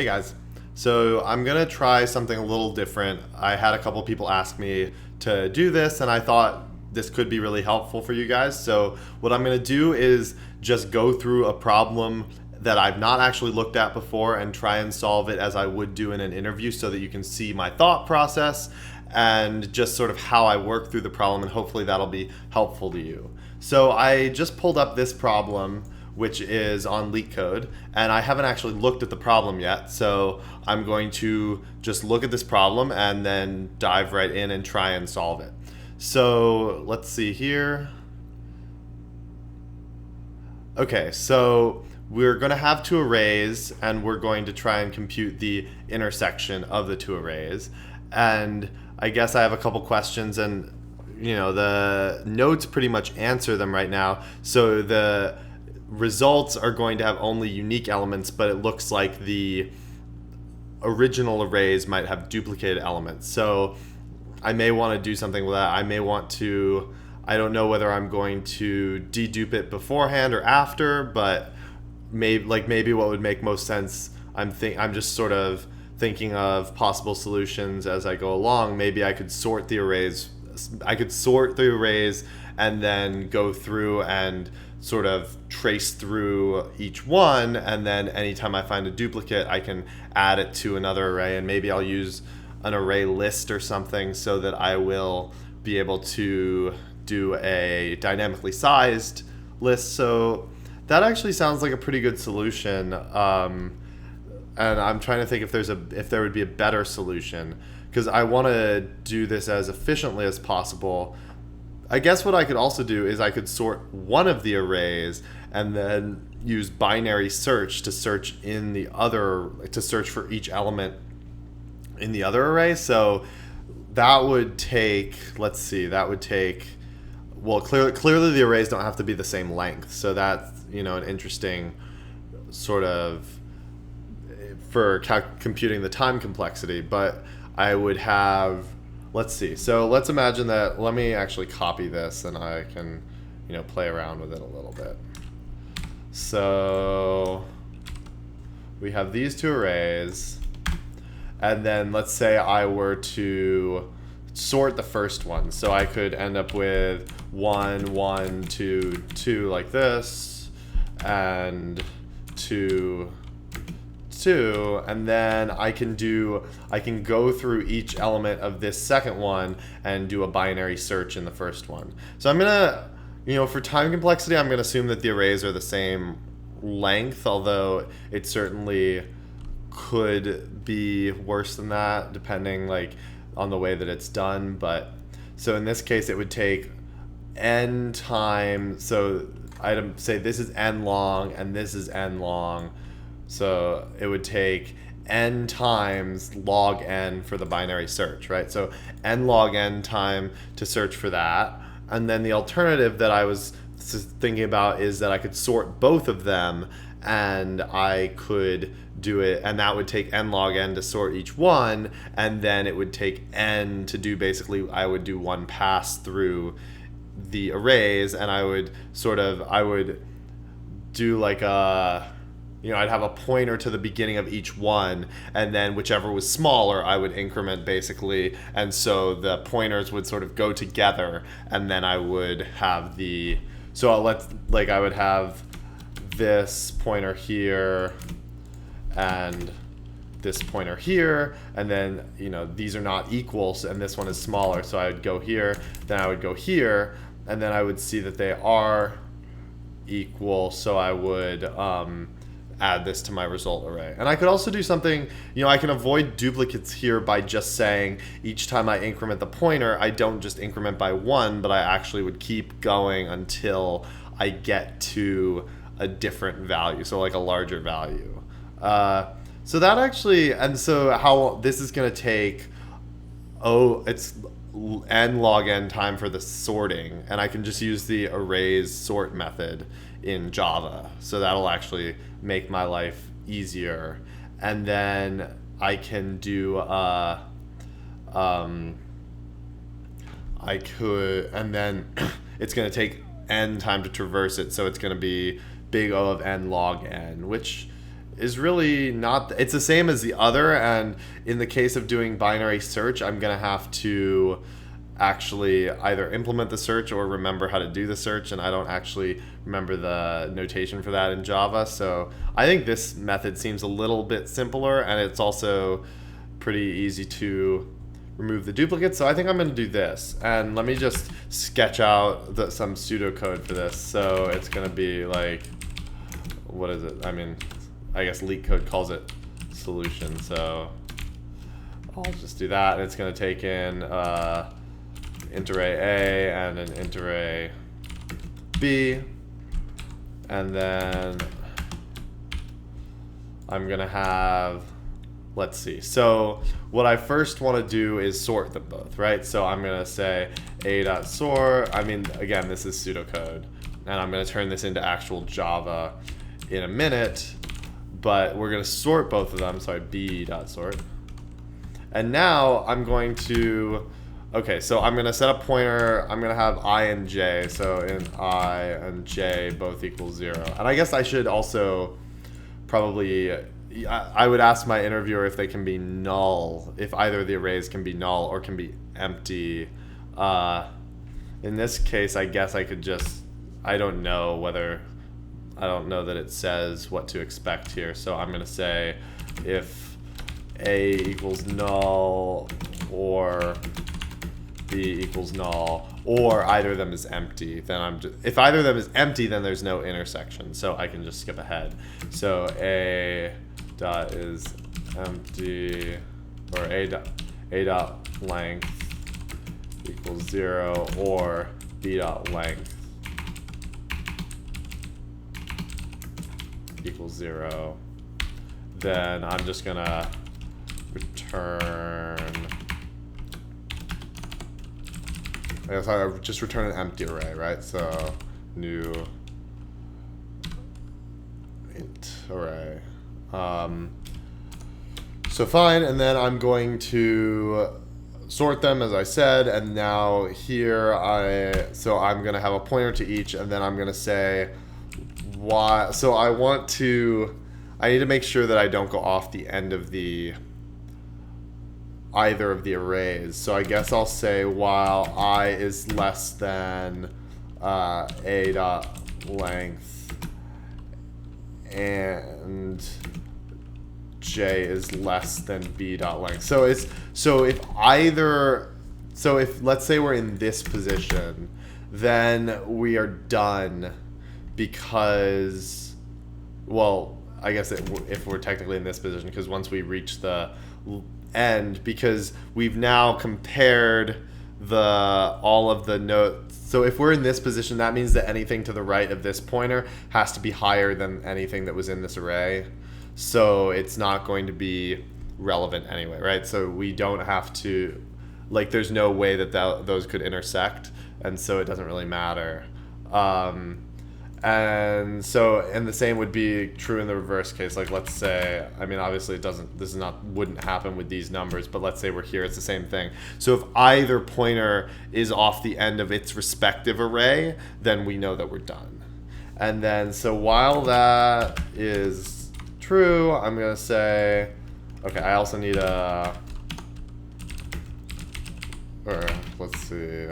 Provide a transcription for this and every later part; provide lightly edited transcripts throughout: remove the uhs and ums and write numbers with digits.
Hey guys, so I'm gonna try something a little different. I had a couple people ask me to do this, and I thought this could be really helpful for you guys. So what I'm gonna do is just go through a problem that I've not actually looked at before and try and solve it as I would do in an interview, so that you can see my thought process and just sort of how I work through the problem, and hopefully that'll be helpful to you. So I just pulled up this problem, which is on Leetcode, and I haven't actually looked at the problem yet, so I'm going to just look at this problem and then dive right in and try and solve it. So let's see here. Okay, so we're going to have two arrays, and we're going to try and compute the intersection of the two arrays. And I guess I have a couple questions, and the notes pretty much answer them right now. So the results are going to have only unique elements, but it looks like the original arrays might have duplicated elements. So I may want to do something with that. I may want to, I don't know whether I'm going to dedupe it beforehand or after, but maybe what would make most sense, I'm just sort of thinking of possible solutions as I go along. Maybe I could sort the arrays. And then go through and sort of trace through each one, and then anytime I find a duplicate, I can add it to another array, and maybe I'll use an array list or something so that I will be able to do a dynamically sized list. So that actually sounds like a pretty good solution, and I'm trying to think if there would be a better solution, because I want to do this as efficiently as possible. I guess what I could also do is I could sort one of the arrays and then use binary search to search for each element in the other array. So that would take, well, clearly the arrays don't have to be the same length. So that's, an interesting sort of for computing the time complexity. But I would have, let's see. So let's imagine that, let me actually copy this and I can, play around with it a little bit. So we have these two arrays, and then let's say I were to sort the first one. So I could end up with 1, 1, 2, 2 like this, and 2, 2, and then I can go through each element of this second one and do a binary search in the first one. So I'm gonna, for time complexity, I'm gonna assume that the arrays are the same length, although it certainly could be worse than that depending on the way that it's done. But so in this case, it would take n time. So I'd say this is n long and this is n long. So it would take n times log n for the binary search, right? So n log n time to search for that. And then the alternative that I was thinking about is that I could sort both of them, and I could do it, and that would take n log n to sort each one, and then it would take n to do, basically I would do one pass through the arrays, and I would do I'd have a pointer to the beginning of each one, and then whichever was smaller, I would increment basically. And so the pointers would sort of go together, and then I would have I would have this pointer here and this pointer here, and then, these are not equal, and this one is smaller. So I would go here, then I would go here, and then I would see that they are equal. So I would, add this to my result array. And I could also do something, I can avoid duplicates here by just saying each time I increment the pointer, I don't just increment by 1, but I actually would keep going until I get to a different value, so like a larger value. So that actually, and so how this is going to take, it's n log n time for the sorting, and I can just use the arrays sort method in Java. So that'll actually make my life easier. And then I can do and then it's going to take n time to traverse it, so it's going to be big O of n log n, which is really not, it's the same as the other, and in the case of doing binary search, I'm gonna have to actually either implement the search or remember how to do the search, and I don't actually remember the notation for that in Java. So I think this method seems a little bit simpler, and it's also pretty easy to remove the duplicates. So I think I'm going to do this, and let me just sketch out some pseudocode for this. So it's going to be like, what is it? I mean, I guess Leetcode calls it solution. So I'll just do that, and it's going to take in int array A and an int array B, and then I'm gonna have, let's see, so what I first want to do is sort them both, right? So I'm gonna say a.sort, I mean, again, this is pseudocode, and I'm gonna turn this into actual Java in a minute, but we're gonna sort both of them, so b.sort, and now I'm going to, okay, so I'm going to set a pointer. I'm going to have I and j. So in I and j both equal 0. And I guess I should also probably, I would ask my interviewer if they can be null, if either of the arrays can be null or can be empty. In this case, I guess I could just, I don't know that it says what to expect here. So I'm going to say if A equals null or B equals null, or either of them is empty, then I'm just, if either of them is empty, then there's no intersection, so I can just skip ahead. So A dot is empty, or A dot length equals 0, or B dot length equals 0. Then I'm just gonna return, I guess I just return an empty array, right? So new int array. So fine, and then I'm going to sort them as I said, and now here I'm gonna have a pointer to each, and then I'm gonna say why. So I need to make sure that I don't go off the end of either of the arrays. So I guess I'll say while I is less than a dot length and j is less than b dot length. So if let's say we're in this position, then we are done, because, well, I guess if we're technically in this position, because once we reach the end, because we've now compared all of the nodes. So if we're in this position, that means that anything to the right of this pointer has to be higher than anything that was in this array. So it's not going to be relevant anyway, right? So we don't have to, like, there's no way that those could intersect, and so it doesn't really matter. And the same would be true in the reverse case. Like, let's say, I mean, obviously wouldn't happen with these numbers, but let's say we're here, it's the same thing. So if either pointer is off the end of its respective array, then we know that we're done. And then, so while that is true, I'm gonna say, okay, I also need let's see,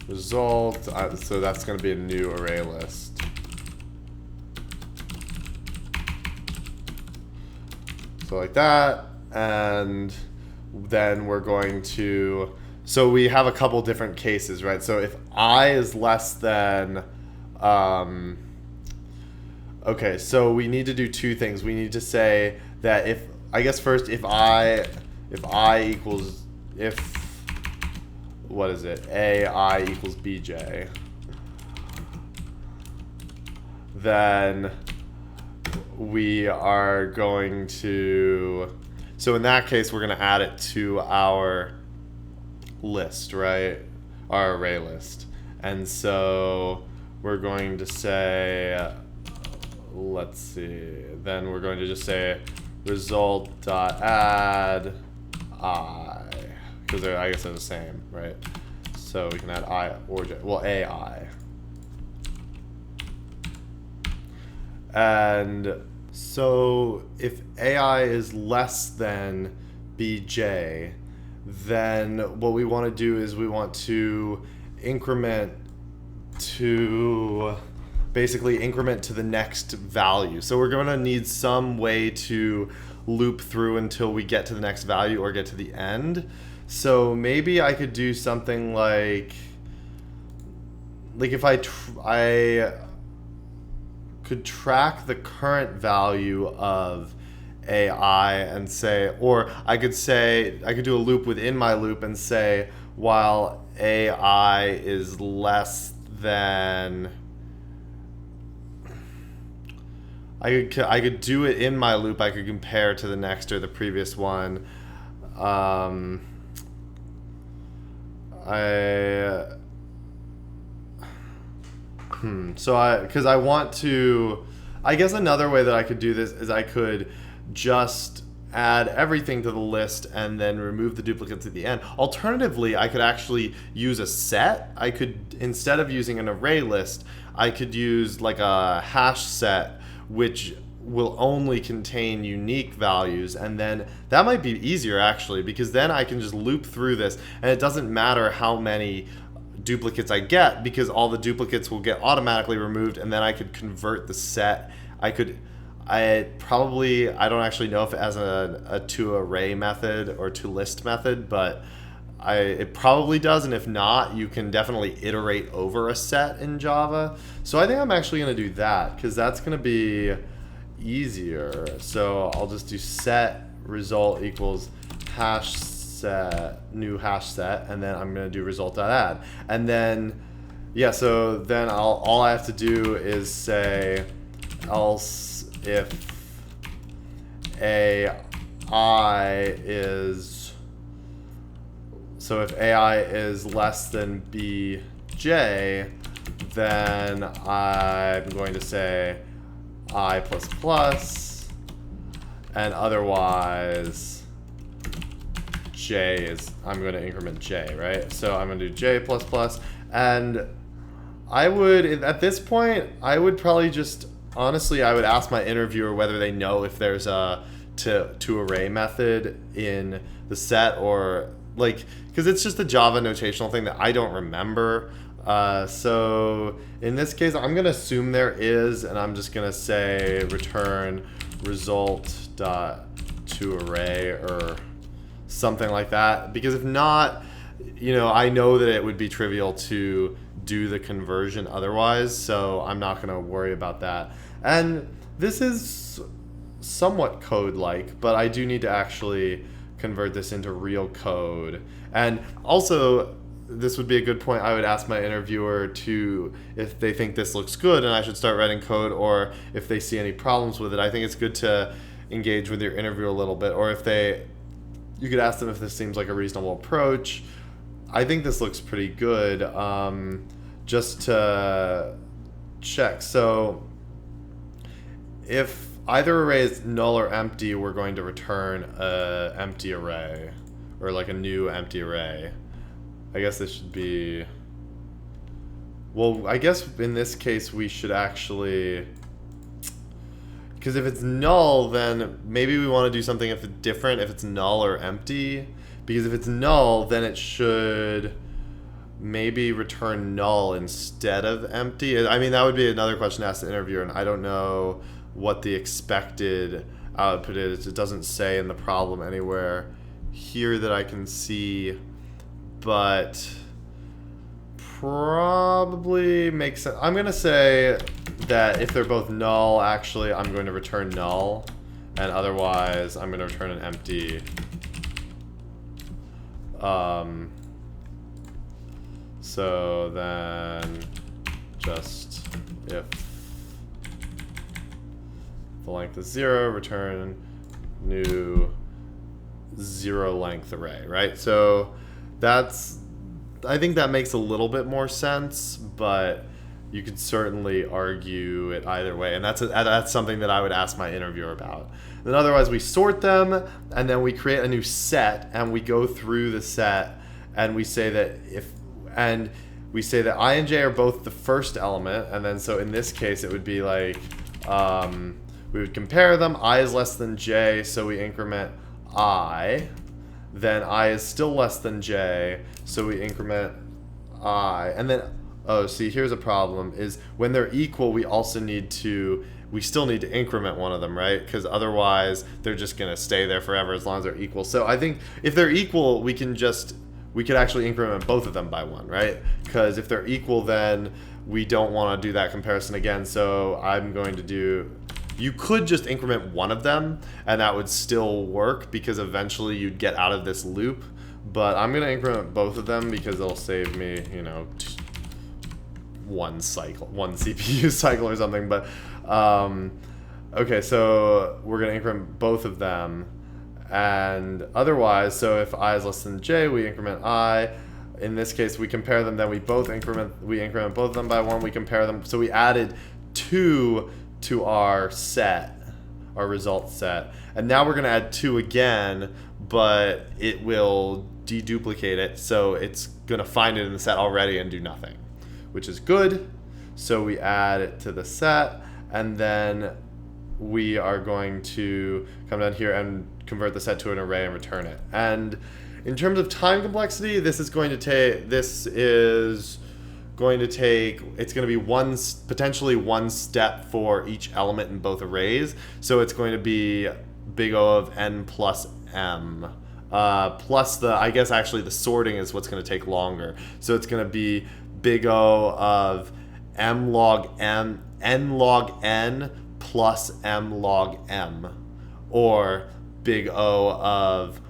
result, so that's going to be a new array list. So like that, and then we're going to, so we have a couple different cases, right? So if I is less than, okay, so we need to do two things. We need to say that if I equals, what is it? AI equals BJ. Then we are going to, so in that case, we're going to add it to our list, right? Our array list. And so we're going to say, let's see, then we're going to just say result.add I. Because I guess they're the same, right? So we can add I or j, well, AI. And so if AI is less than bj, then what we want to do is we want to basically increment to the next value. So we're going to need some way to loop through until we get to the next value or get to the end. So maybe I could do something like if I could track the current value of AI and say, or I could do a loop within my loop and say, while AI is less than, I could do it in my loop. I could compare to the next or the previous one. Because I want to, I guess another way that I could do this is I could just add everything to the list and then remove the duplicates at the end. Alternatively, I could actually use a set. I could, instead of using an array list, I could use like a hash set, which will only contain unique values, and then that might be easier actually, because then I can just loop through this and it doesn't matter how many duplicates I get, because all the duplicates will get automatically removed, and then I could convert the set. I don't actually know if it has a toArray method or toList method, but it probably does, and if not, you can definitely iterate over a set in Java. So I think I'm actually going to do that, because that's going to be easier. So I'll just do set result equals hash set, new hash set, and then I'm going to do result.add. And then, yeah, so then all I have to do is say else if AI is, so if AI is less than bj, then I'm going to say I++, and otherwise j is, I'm going to increment j, right? So I'm going to do j++, and I would, at this point, I would probably just, honestly, I would ask my interviewer whether they know if there's a toArray method in the set, or like, because it's just a Java notational thing that I don't remember. So in this case, I'm going to assume there is, and I'm just going to say return result.toArray or something like that, because if not, I know that it would be trivial to do the conversion otherwise, so I'm not going to worry about that. And this is somewhat code-like, but I do need to actually convert this into real code. And also, this would be a good point. I would ask my interviewer if they think this looks good and I should start writing code, or if they see any problems with it. I think it's good to engage with your interviewer a little bit, or you could ask them if this seems like a reasonable approach. I think this looks pretty good, just to check. So if either array is null or empty, we're going to return an empty array, or like a new empty array. I guess this should be, well, I guess in this case we should actually, because if it's null, then maybe we want to do something if it's different, if it's null or empty. Because if it's null, then it should maybe return null instead of empty. I mean, that would be another question to ask the interviewer, and I don't know what the expected output is. It doesn't say in the problem anywhere here that I can see, but probably makes sense. I'm going to say that if they're both null, actually, I'm going to return null, and otherwise I'm going to return an empty. So then just if the length is 0, return new 0 length array, right? So I think that makes a little bit more sense, but you could certainly argue it either way, and that's something that I would ask my interviewer about. Then otherwise we sort them, and then we create a new set, and we go through the set, and we say that I and j are both the first element, and then so in this case it would be like We would compare them. I is less than j, so we increment I. Then I is still less than j, so we increment I. And then, oh, see, here's a problem, is when they're equal, we still need to increment one of them, right? Because otherwise, they're just going to stay there forever as long as they're equal. So I think if they're equal, we could actually increment both of them by 1, right? Because if they're equal, then we don't want to do that comparison again. So I'm going to do... You could just increment one of them, and that would still work because eventually you'd get out of this loop. But I'm going to increment both of them because it'll save me, one CPU cycle or something. But okay, so we're going to increment both of them. And otherwise, so if I is less than j, we increment I. In this case, we compare them, then we increment both of them by 1, we compare them. So we added 2 to our set, our result set. And now we're going to add 2 again, but it will deduplicate it. So it's going to find it in the set already and do nothing, which is good. So we add it to the set, and then we are going to come down here and convert the set to an array and return it. And in terms of time complexity, it's going to be potentially one step for each element in both arrays. So it's going to be big O of n plus m. Plus I guess actually the sorting is what's going to take longer. So it's going to be big O of n log n plus m log m. Or big O of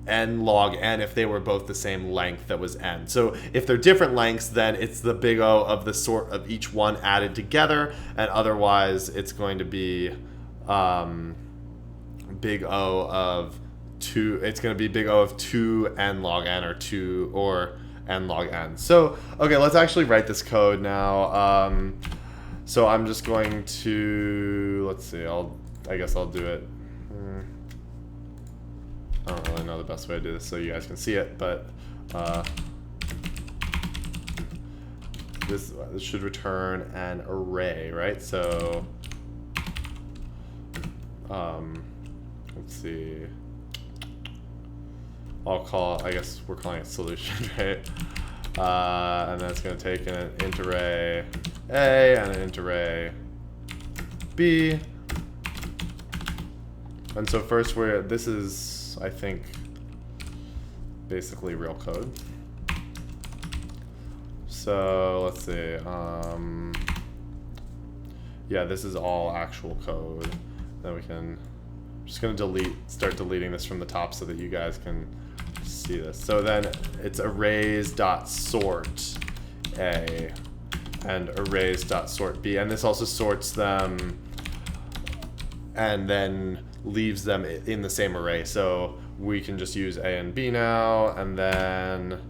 n log n if they were both the same length that was n. So if they're different lengths, then it's the big O of the sort of each one added together, and otherwise it's going to be big O of 2. It's going to be big O of 2 n log n or n log n. So okay, let's actually write this code now. So I'm just going to, let's see, I guess I'll do it. I don't really know the best way to do this so you guys can see it, but this should return an array, right? So let's see. I guess we're calling it solution, right? And then it's going to take an int array A and an int array B. And so first this is, I think, basically real code. So let's see. Yeah, this is all actual code. Then we can, I'm just going to start deleting this from the top so that you guys can see this. So then it's arrays.sort A and arrays.sort B. And this also sorts them and then leaves them in the same array. So we can just use A and B now, and then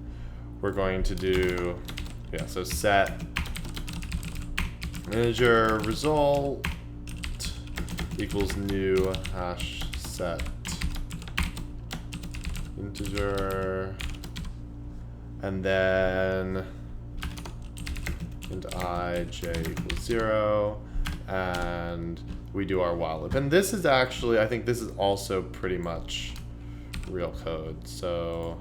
we're going to do, yeah, so set integer result equals new hash set integer, and then int I j equals 0, and we do our while loop. And this is actually, I think this is also pretty much real code. So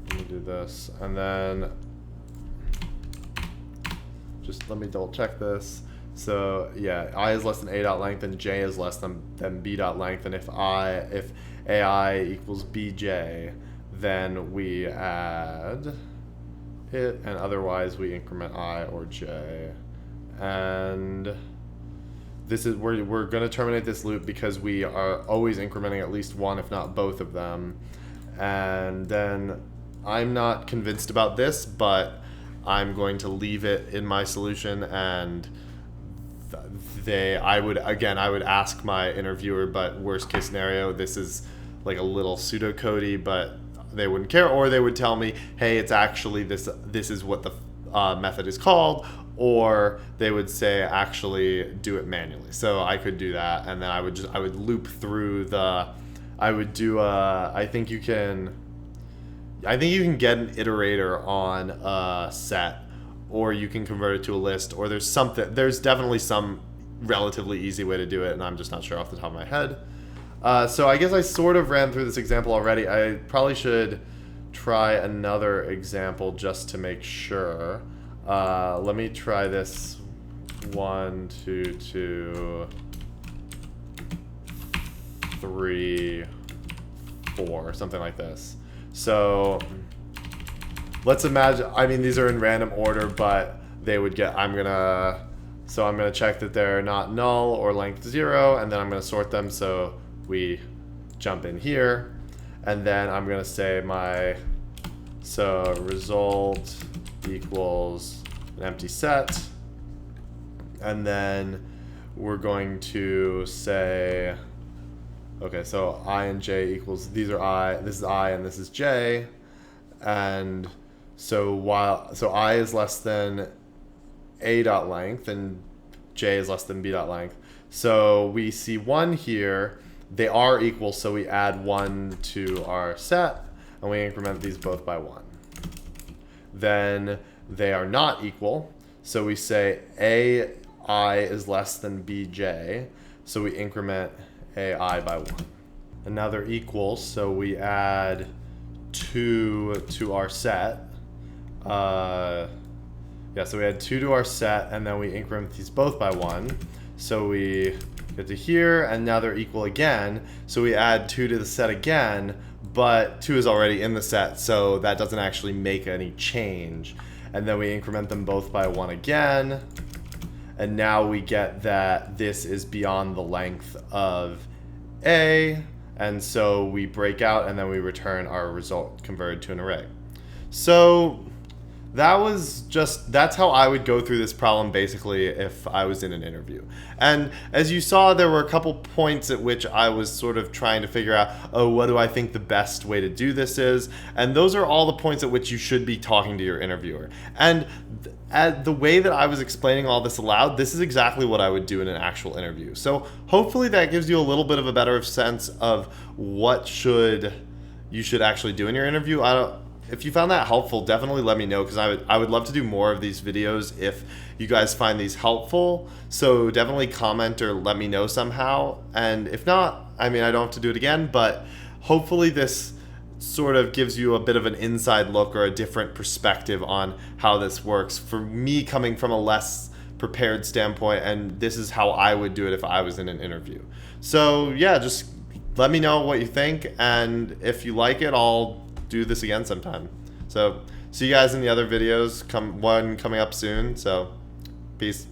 let me do this, and then just let me double check this. So yeah, I is less than a dot length and j is less than b dot length, and if ai equals bj, then we add it, and otherwise we increment I or j. And this is we're going to terminate this loop because we are always incrementing at least one, if not both of them. And then I'm not convinced about this, but I'm going to leave it in my solution, and I would ask my interviewer, but worst case scenario, this is like a little pseudocodey, but they wouldn't care, or they would tell me, hey, it's actually this is what the method is called, or they would say actually do it manually. So I could do that, and then I would loop through I think you can get an iterator on a set or you can convert it to a list, or there's definitely some relatively easy way to do it, and I'm just not sure off the top of my head. So I guess I sort of ran through this example already. I probably should try another example just to make sure. Let me try this 1, 2, 2, 3, 4, something like this. So let's imagine, I mean, these are in random order, but they would get, I'm gonna check that they're not null or length 0, and then I'm gonna sort them, so we jump in here, and then I'm gonna say so result equals an empty set, and then we're going to say, okay, so I and j equals, these are I, this is I, and this is j, and so I is less than a dot length and j is less than b dot length. So we see 1 here, they are equal, so we add 1 to our set, and we increment these both by 1. Then they are not equal, so we say ai is less than bj, so we increment ai by 1. And now they're equal, so we add 2 to our set. So we add 2 to our set, and then we increment these both by 1. So we get to here, and now they're equal again. So we add 2 to the set again, but 2 is already in the set, so that doesn't actually make any change. And then we increment them both by 1 again. And now we get that this is beyond the length of A, and so we break out, and then we return our result converted to an array. So that's how I would go through this problem basically if I was in an interview. And as you saw, there were a couple points at which I was sort of trying to figure out, oh, what do I think the best way to do this is? And those are all the points at which you should be talking to your interviewer. And the way that I was explaining all this aloud, this is exactly what I would do in an actual interview. So hopefully that gives you a little bit of a better sense of what you should actually do in your interview. If you found that helpful, definitely let me know, because I would love to do more of these videos if you guys find these helpful. So definitely comment or let me know somehow. And if not, I mean, I don't have to do it again, but hopefully this sort of gives you a bit of an inside look or a different perspective on how this works. For me, coming from a less prepared standpoint, and this is how I would do it if I was in an interview. So yeah, just let me know what you think, and if you like it, I'll do this again sometime. So see you guys in the other videos, one coming up soon. So peace.